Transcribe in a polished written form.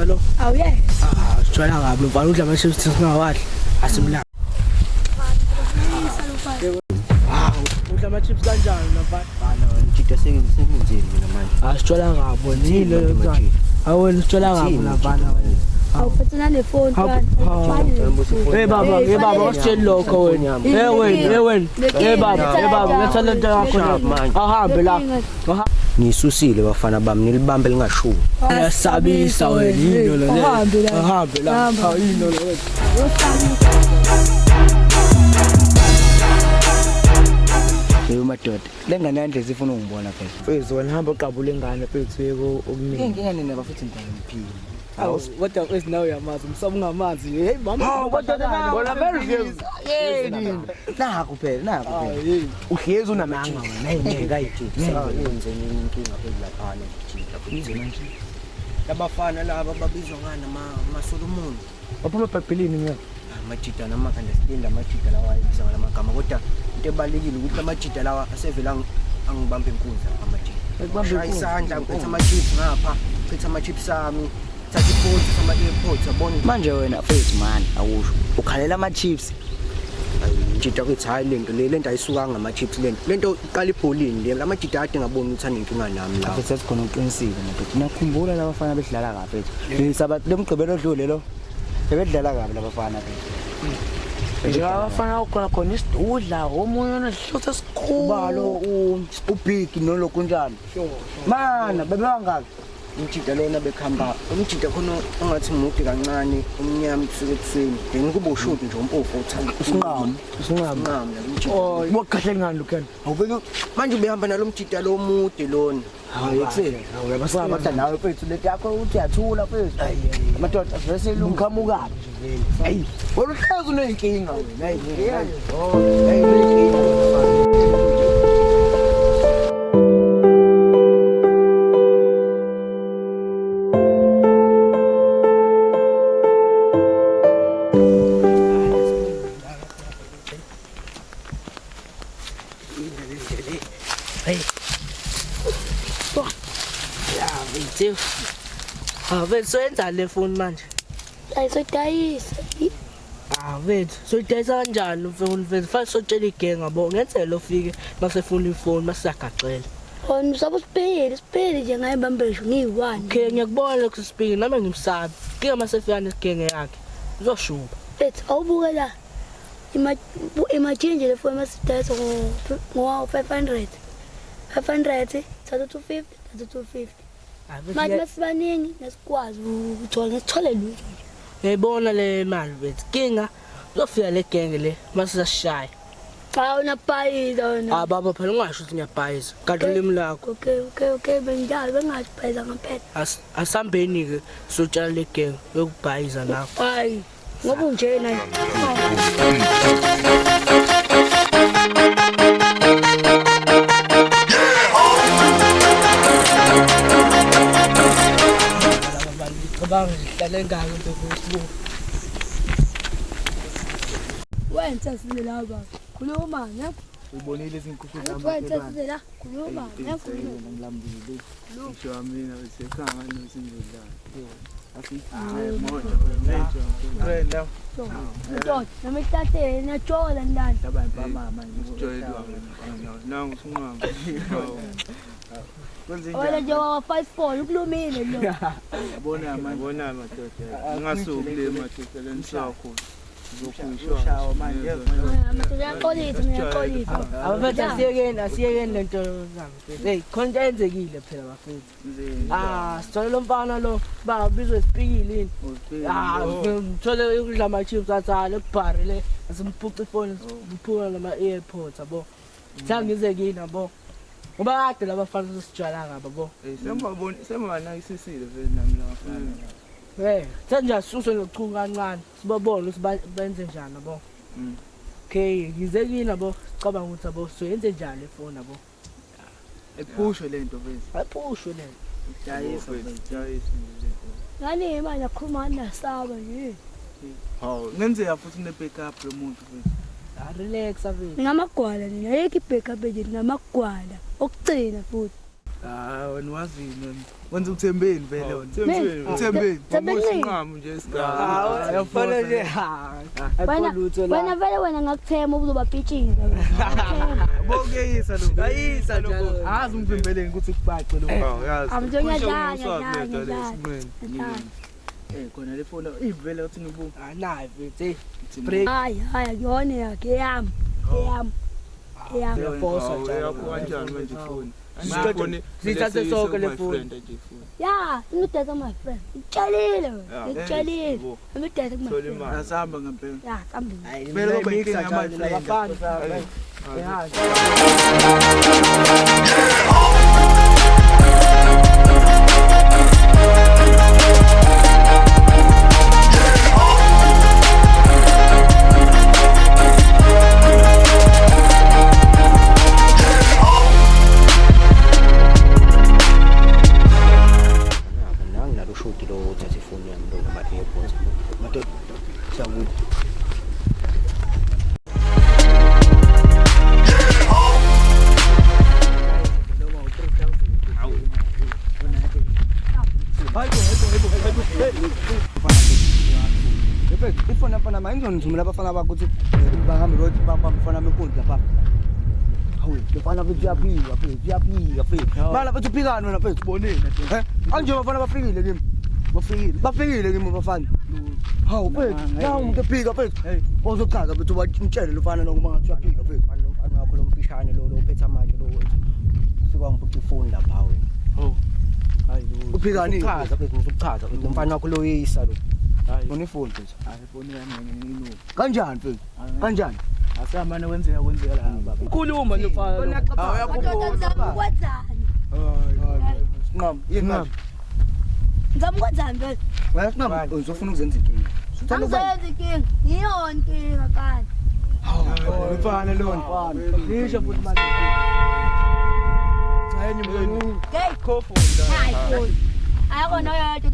uyawazi lo? Awuyazi. Sithola kabi mfana udla ama-chips singawadli. Asimlanga. Udla ama-chips kanjani mfana? Bana ngitshita sengenzeni mina manje. Sithola kabi wena yini lo mfana? Awena sithola kabi mfana wena. Awuphathana nefoni mfana. Hey baba wasitsheli lokho wena. Hey baba letha lento yakho manje. Ahambe la. Nisusile bafana bami nilibambe lingashumi. Uyasabisa wena yini lo le. Ahambe la. Yini lo wena. Leyo madoda lengane yandle sifuna ungibona phela. Mfethu wena hamba uqabule ingane mfethu yeko okuningi. Inkinga nina bafuthi ngidala ngiphile. Kodwa kwesinawo uyamazi umsaba ungamazi hey mama kodwa bona vele yini naku phela uhlezi unamanga wena ngeke ayithini yenzeni inkinga phela lapha manje labafana laba babizwa ngani amaSolomon baphuma eBhayibhelini mina amajida nama-understand amajida lawa ayibiza ngalamagama kodwa into ebalulekile ukuthi amajida lawa asevela angibambe inkundla amajida isandla ngiphethe ama-chips ngapha ngiphethe ama-chips ami thatha iphone ama-airpods yabona manje wena mfethu mani awusho ukhalela ama-chips jida kwethi hayi lento ayisukanga ama-chips lento iqala ibholini le lamajida ade ngabona ukuthi anenkinga nami la mfethu sesikhona uqinisile madoda nakhumbula labafana bedlala kahle mfethu sabathi lemgqibelo odlule lo bedlala kabi labafana phela nje abafana khona isidudla omunye onesihluthu esikhulu balo ubig noloku njani mana bebangaki umjida lona bekhamba umjida khona ongathi mude kancane umnyama kusuke ebusweni then kube ushoti nje umpofu uthanda isinqamo oh bokahle ngani lokho awubeke manje ubehamba nalomjida lo mude lona hayi ekuseni uyabasaba kodwa nawe mfethu leti yakho uthi yathula mfethu amadoda vese lumkhamukabi nje vele hayi wena uhlezi uneyinkinga wena hayi Wethu soyenza le phone manje. Ayisoyidayisa. Wethu soyidayisa kanjani mfowethu wethu fa sotshela igenga bo ngenzela ufike masefuna ifone masiyagaxela. Wona usabe sipele nje ngayibambesho ngiyi1. Okay ngiyakubona lokho sipiki nami ngimsabi. Kike masefika nesigenge yakhe. Uzoshuba. Ethi awubuke la. Imagine le phone masidayisa ngo 500. 500 thatha 250 thatha 250. Manje masibaningi nesikwazi ukuthola ngisithole lutho nje. Ngiyibona le mali wethu. Kinga uzofika le genge le masisashaya. Cha unabhayiza wena. Baba phela ungasho ukuthi ngiyabhayiza. Kanti ulimi lakho. Okay benjalo bengazibhayiza ngaphela. Asambeni ke sotshala le genge yokubhayiza nakho. Hayi ngoba unjena nje. Cabanga ngihlale ngaka into Facebook. Wenza sile la baba. Khuluma ngakho. Ubonile izinkukhu zami. Wenza sile la khuluma ngakho. Ngilambile. Ngisho mina usekhanga nosindodlana. Kwenda. Ndoda namitathe najola ndani. Tabamba mama ngijolwa. Nangu sinqamba. Wena nje wa54 ukulumile lo. Yabona madoda. Ngasuki le madoda lenisakho. Zokushaya manje. Ngiyaxolisa. Abafethu asiyekeni lento zami. Hey khona enzekile phela bafethu. Sithole lo mfana lo babizwe isipikile yini? Ngithole ukudla ama-chips athale ebhari le asimphuca ifoni siphula nama-airpods yabo. Sangizekile yabo. Ngoba kade labafana sisijwala ngaba bo. Semabona isisile vele nami labafana. Senja suswe nochunga kancane. Sibabone ukuthi benze njani yabo. Okay, ngizekile yabo. Cabanga ukuthi yabo soyenze njani ifoni yabo. Ephusho lento vele. Ayiphushwe le. Dayisa nje. Ngani manje akhuluma nasaba nje. Hawu, ngenzeka futhi ne-backup lo muntu vele. Relax avile. Ngamagwala nina yeke ibheka nje namagwala okugcina futhi. wena wazini wenza uthembeni vele wena Thembeni. uthembeni Thembeni. usinqamo nje esigaba Ayafana nje. Wena vele wena ngakuthema uzobapitshisa. bokuyisa lo Ayisa njalo. azi umvimbeleni ukuthi kubace lo yazi Amjongedlanya. khona le phone ivele uthi ngibuka Nayi mfethu. Break. Hayi akuyona yakhe yami. Yami. Uyafosa njalo. yakho kanjani manje ifoni Sithathe sonke le phone. Ya, ngidada my friend. Ngitshalile wena. Ngitshalile. Ngidada my friend. asihamba ngempela Ya, kambe. Kumele kube inkinga yama-friend. Abafana. Yeah. Nanginalo ushoti lo uthatha ifoni yami lo ama-airpods. Madoda, siyabona. Ifona mfana manje ngizonithumela abafana bakho ukuthi bahambe road bamfana menkundla lapha. Hawu, lefana bethu uyaphika fethu. Mala bethu uphikani wena fethu boneni. Anje bafana bafikile kimi. Bafikile kimi bafana. Hawu fethu, nawu umuntu ephika fethu. Ozochaza bethu batshele lofana lo ngoba ngathi uyaphika fethu. Mfana wakho lo mfishane lo uphetha manje lo. Ufika ngiphuca ifoni lapha wena. Oh. Hayi lo. Uphikani? Chaza fethu ngizokuchaza fethu mfana wakho lo yisa lo. Bona ifoni fethu. Ayifoni yami ngino. Kanjani fethu? Kanjani? Asamane kwenzeka la baba. Khuluma nje mfana. Ngizamukwenzani? Sinqam, yini manje? Ngizamukwenzani vele? Wena sinqam, uzofuna ukuzenza inkinga. Uthanda ukuba Angizenzi inkinga. Yiyona inkinga kani. mfana lo mfana. Ngisho futhi manje. Hayi ni mngani. Hey, Khofunda. hayi phone. Ayakona yona into